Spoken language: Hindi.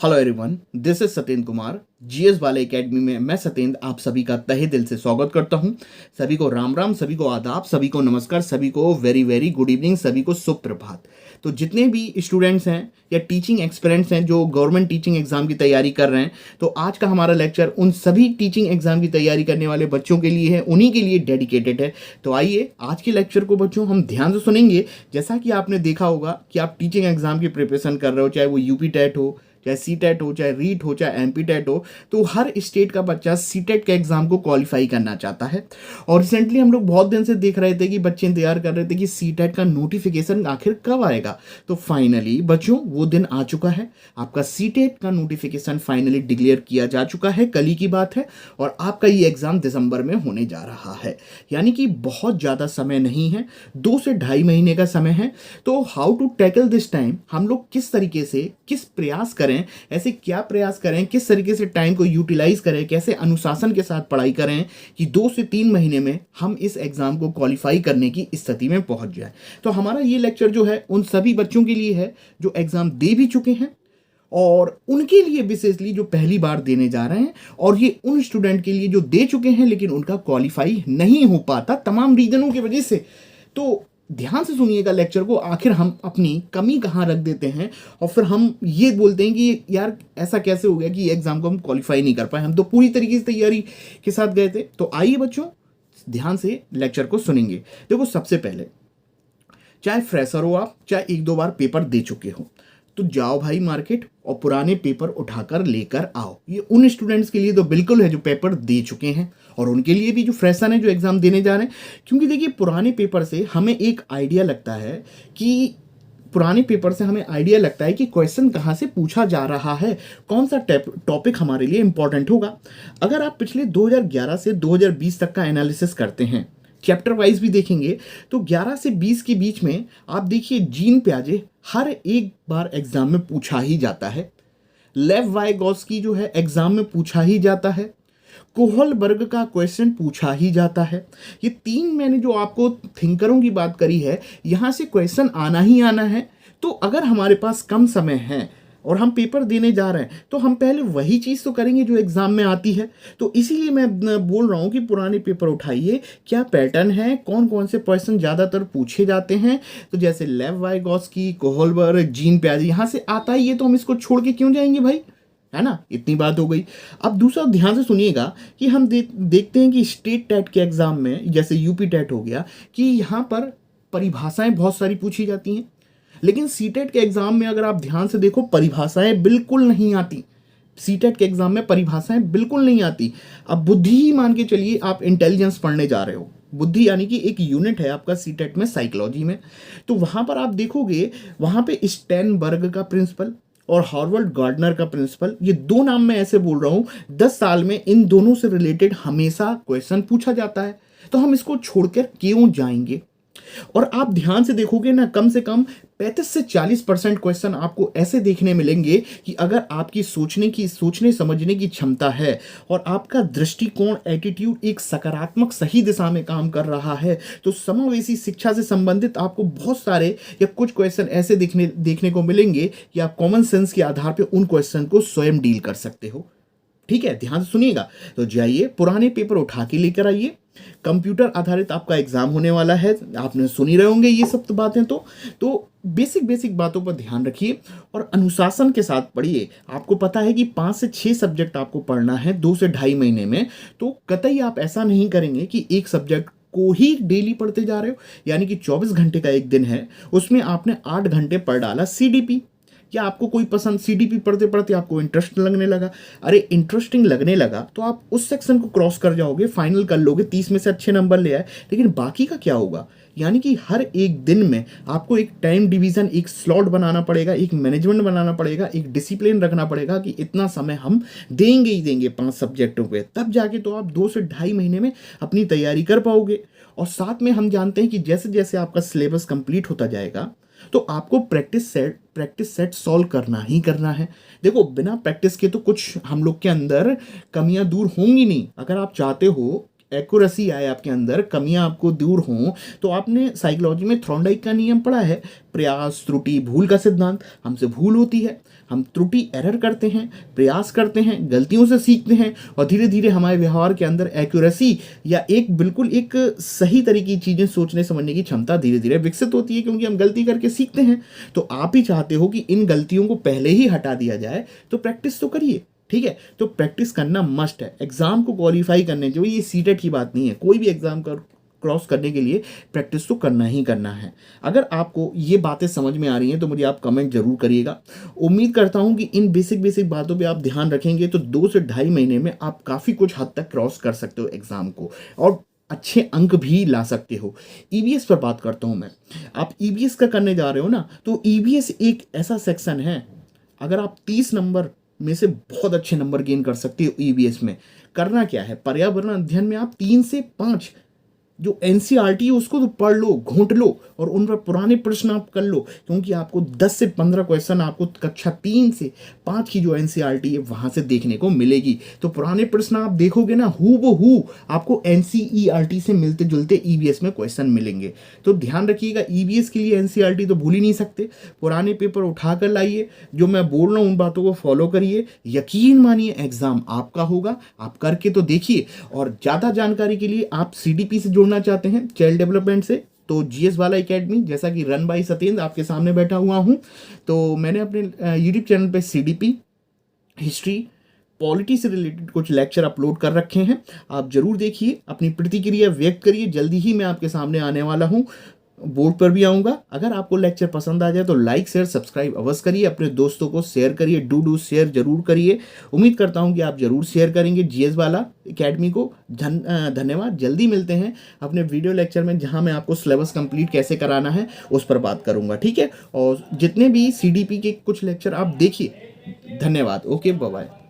Hello everyone, this is Satyendra Kumar. GS वाले एकेडमी में मैं सत्येंद्र आप सभी का तहे दिल से स्वागत करता हूं। सभी को राम राम, सभी को आदाब, सभी को नमस्कार, सभी को वेरी वेरी गुड इवनिंग, सभी को सुप्रभात। तो जितने भी स्टूडेंट्स हैं या टीचिंग एक्सपेरेंट्स हैं जो गवर्नमेंट टीचिंग एग्जाम की तैयारी कर रहे हैं, तो आज का हमारा लेक्चर उन सभी टीचिंग एग्जाम की तैयारी करने वाले बच्चों के लिए है, उन्हीं के लिए डेडिकेटेड है। तो आइए आज के लेक्चर को बच्चों हम ध्यान से सुनेंगे। जैसा कि आपने देखा होगा कि आप टीचिंग एग्जाम की प्रिपरेशन कर रहे हो, चाहे वो यूपी टेट हो, चाहे सी टेट हो, चाहे रीट हो, चाहे एमपी टेट हो, तो हर स्टेट का बच्चा सी टेट के एग्जाम को क्वालिफाई करना चाहता है। और रिसेंटली हम लोग बहुत दिन से देख रहे थे कि बच्चे इंतजार कर रहे थे कि सी टेट का नोटिफिकेशन आखिर कब आएगा। तो फाइनली बच्चों वो दिन आ चुका है। आपका सी टेट का नोटिफिकेशन फाइनली डिक्लेयर किया जा चुका है, कल ही की बात है। और आपका ये एग्जाम दिसंबर में होने जा रहा है, यानी कि बहुत ज़्यादा समय नहीं है, 2 से ढाई महीने का समय है। तो how to tackle this time, हम लोग किस तरीके से किस प्रयास करें, ऐसे क्या प्रयास करें, किस तरीके से टाइम को यूटिलाइज करें, कैसे अनुशासन के साथ पढ़ाई करें कि 2 से 3 महीने में हम इस एग्जाम को क्वालिफाई करने की स्थिति में पहुंच जाए। तो हमारा ये लेक्चर जो है उन सभी बच्चों के लिए है जो एग्जाम दे भी चुके हैं और उनके लिए विशेषली जो पहली बार देने जा रहे हैं, और ये उन स्टूडेंट के लिए जो दे चुके हैं लेकिन उनका क्वालिफाई नहीं हो पाता तमाम रीजनों की वजह से। तो ध्यान से सुनिएगा लेक्चर को, आखिर हम अपनी कमी कहाँ रख देते हैं और फिर हम ये बोलते हैं कि यार ऐसा कैसे हो गया कि एग्जाम को हम क्वालिफाई नहीं कर पाए, हम तो पूरी तरीके से तैयारी के साथ गए थे। तो आइए बच्चों ध्यान से लेक्चर को सुनेंगे। देखो, सबसे पहले चाहे फ्रेशर हो आप, चाहे 1-2 बार पेपर दे चुके हो, तो जाओ भाई मार्केट और पुराने पेपर उठाकर लेकर आओ। ये उन स्टूडेंट्स के लिए तो बिल्कुल है जो पेपर दे चुके हैं, और उनके लिए भी जो फ्रेशर हैं जो एग्जाम देने जा रहे हैं। क्योंकि देखिए, पुराने पेपर से हमें एक आइडिया लगता है कि क्वेश्चन कहाँ से पूछा जा रहा है, कौन सा टॉपिक हमारे लिए इंपॉर्टेंट होगा। अगर आप पिछले 2011 से 2020 तक का एनालिसिस करते हैं, चैप्टर वाइज भी देखेंगे, तो 11 से 20 के बीच में आप देखिए जीन प्याजे हर एक बार एग्जाम में पूछा ही जाता है। लेव वाइगॉस्की जो है एग्जाम में पूछा ही जाता है। कोहलबर्ग का क्वेश्चन पूछा ही जाता है। ये 3 मैंने जो आपको थिंकरों की बात करी है, यहां से क्वेश्चन आना ही आना है। तो अगर हमारे पास कम समय है और हम पेपर देने जा रहे हैं, तो हम पहले वही चीज़ तो करेंगे जो एग्जाम में आती है। तो इसीलिए मैं बोल रहा हूँ कि पुराने पेपर उठाइए, क्या पैटर्न है, कौन कौन से क्वेश्चन ज़्यादातर पूछे जाते हैं। तो जैसे लेव वाइगॉस्की, कोहलबर्ग, जीन प्याजे, यहाँ से आता ही है, तो हम इसको छोड़ के क्यों जाएंगे भाई, है ना। इतनी बात हो गई। अब दूसरा ध्यान से सुनिएगा कि हम देखते हैं कि स्टेट टेट के एग्जाम में, जैसे यूपी टेट हो गया, कि यहाँ पर परिभाषाएं बहुत सारी पूछी जाती हैं। लेकिन सीटेट के एग्जाम में अगर आप ध्यान से देखो, परिभाषाएं बिल्कुल नहीं आती। सीटेट के एग्जाम में परिभाषाएं बिल्कुल नहीं आती। अब बुद्धि ही मान के चलिए, आप इंटेलिजेंस पढ़ने जा रहे हो। बुद्धि यानी कि एक यूनिट है आपका सीटेट में, साइकोलॉजी में। तो वहां पर आप देखोगे, वहां पे स्टेनबर्ग का प्रिंसिपल और हार्वर्ड गार्डनर का प्रिंसिपल, ये 2 नाम मैं ऐसे बोल रहा हूं, 10 साल में इन दोनों से रिलेटेड हमेशा क्वेश्चन पूछा जाता है। तो हम इसको छोड़कर क्यों जाएंगे। और आप ध्यान से देखोगे ना, कम से कम 35 से 40% क्वेश्चन आपको ऐसे देखने मिलेंगे कि अगर आपकी सोचने समझने की क्षमता है और आपका दृष्टिकोण, एटीट्यूड एक सकारात्मक सही दिशा में काम कर रहा है, तो समावेशी शिक्षा से संबंधित आपको बहुत सारे या कुछ क्वेश्चन ऐसे देखने को मिलेंगे कि आप कॉमन सेंस के आधार पर उन क्वेश्चन को स्वयं डील कर सकते हो। ठीक है, ध्यान से सुनिएगा। तो जाइए पुराने पेपर उठा के लेकर आइए। कंप्यूटर आधारित आपका एग्जाम होने वाला है, आपने सुनी रहे होंगे ये सब तो बातें। तो बेसिक बातों पर ध्यान रखिए और अनुशासन के साथ पढ़िए। आपको पता है कि 5 से 6 सब्जेक्ट आपको पढ़ना है 2 से ढाई महीने में। तो कतई आप ऐसा नहीं करेंगे कि एक सब्जेक्ट को ही डेली पढ़ते जा रहे हो, यानी कि 24 घंटे का एक दिन है, उसमें आपने 8 घंटे पढ़ डाला सीडीपी, या आपको कोई पसंद, सीडीपी पढ़ते पढ़ते आपको इंटरेस्ट लगने लगा। अरे इंटरेस्टिंग लगने लगा तो आप उस सेक्शन को क्रॉस कर जाओगे, फाइनल कर लोगे, 30 में से अच्छे नंबर ले आए। लेकिन बाकी का क्या होगा, यानी कि हर एक दिन में आपको एक टाइम डिवीजन, एक स्लॉट बनाना पड़ेगा, एक मैनेजमेंट बनाना पड़ेगा, एक डिसिप्लिन रखना पड़ेगा कि इतना समय हम देंगे ही देंगे 5 सब्जेक्टों पे। तब जाके तो आप 2 से ढाई महीने में अपनी तैयारी कर पाओगे। और साथ में हम जानते हैं कि जैसे जैसे आपका सिलेबस कंप्लीट होता जाएगा, तो आपको प्रैक्टिस सेट सॉल्व करना ही करना है। देखो, बिना प्रैक्टिस के तो कुछ हम लोग के अंदर कमियां दूर होंगी नहीं। अगर आप चाहते हो एक्यूरेसी आए आपके अंदर, कमियां आपको दूर हों, तो आपने साइकोलॉजी में थॉर्नडाइक का नियम पढ़ा है, प्रयास त्रुटि भूल का सिद्धांत। हमसे भूल होती है, हम त्रुटि एरर करते हैं, प्रयास करते हैं, गलतियों से सीखते हैं और धीरे धीरे हमारे व्यवहार के अंदर एक्यूरेसी या एक बिल्कुल एक सही तरीके की चीज़ें सोचने समझने की क्षमता धीरे धीरे विकसित होती है, क्योंकि हम गलती करके सीखते हैं। तो आप ही चाहते हो कि इन गलतियों को पहले ही हटा दिया जाए, तो प्रैक्टिस तो करिए, ठीक है। तो प्रैक्टिस करना मस्ट है एग्जाम को क्वालिफाई करने के लिए। ये सीटेट की बात नहीं है, कोई भी एग्जाम का क्रॉस करने के लिए प्रैक्टिस तो करना ही करना है। अगर आपको ये बातें समझ में आ रही हैं तो मुझे आप कमेंट जरूर करिएगा। उम्मीद करता हूं कि इन बेसिक बातों पे आप ध्यान रखेंगे तो 2 से ढाई महीने में आप काफ़ी कुछ हद तक क्रॉस कर सकते हो एग्जाम को और अच्छे अंक भी ला सकते हो। ईवीएस पर बात करता हूं मैं। आप ईवीएस का करने जा रहे हो ना, तो ईवीएस एक ऐसा सेक्शन है, अगर आप 30 नंबर में से बहुत अच्छे नंबर गेन कर सकते हो ईवीएस में। करना क्या है, पर्यावरण अध्ययन में आप 3 से 5 जो एनसीईआरटी है उसको तो पढ़ लो, घोंट लो और उन पर पुराने प्रश्न आप कर लो, क्योंकि आपको 10 से 15 क्वेश्चन आपको कक्षा 3 से 5 की जो एनसीईआरटी है वहां से देखने को मिलेगी। तो पुराने प्रश्न आप देखोगे ना, हूबहू आपको एनसीईआरटी से मिलते जुलते ईवीएस में क्वेश्चन मिलेंगे। तो ध्यान रखिएगा, ईवीएस के लिए एनसीईआरटी तो भूल ही नहीं सकते, पुराने पेपर उठा कर लाइए, जो मैं बोल रहा हूँ उन बातों को फॉलो करिए, यकीन मानिए एग्जाम आपका होगा। आप करके तो देखिए। और ज़्यादा जानकारी के लिए आप सीडीपी से जुड़ना चाहते हैं, चाइल्ड डेवलपमेंट से, तो जीएस वाला एकेडमी, जैसा कि रन बाई सत्येंद्र, आपके सामने बैठा हुआ हूं। तो मैंने अपने यूट्यूब चैनल पे सीडीपी, हिस्ट्री, पॉलिटी से रिलेटेड कुछ लेक्चर अपलोड कर रखे हैं, आप जरूर देखिए, अपनी प्रतिक्रिया व्यक्त करिए। जल्दी ही मैं आपके सामने आने वाला हूं, बोर्ड पर भी आऊँगा। अगर आपको लेक्चर पसंद आ जाए तो लाइक शेयर सब्सक्राइब अवश्य करिए, अपने दोस्तों को शेयर करिए, डू शेयर जरूर करिए। उम्मीद करता हूँ कि आप जरूर शेयर करेंगे जीएस वाला एकेडमी को। धन्यवाद। जल्दी मिलते हैं अपने वीडियो लेक्चर में, जहाँ मैं आपको सिलेबस कंप्लीट कैसे कराना है उस पर बात करूँगा, ठीक है। और जितने भी सीडीपी के कुछ लेक्चर आप देखिए। धन्यवाद। Okay, bye bye.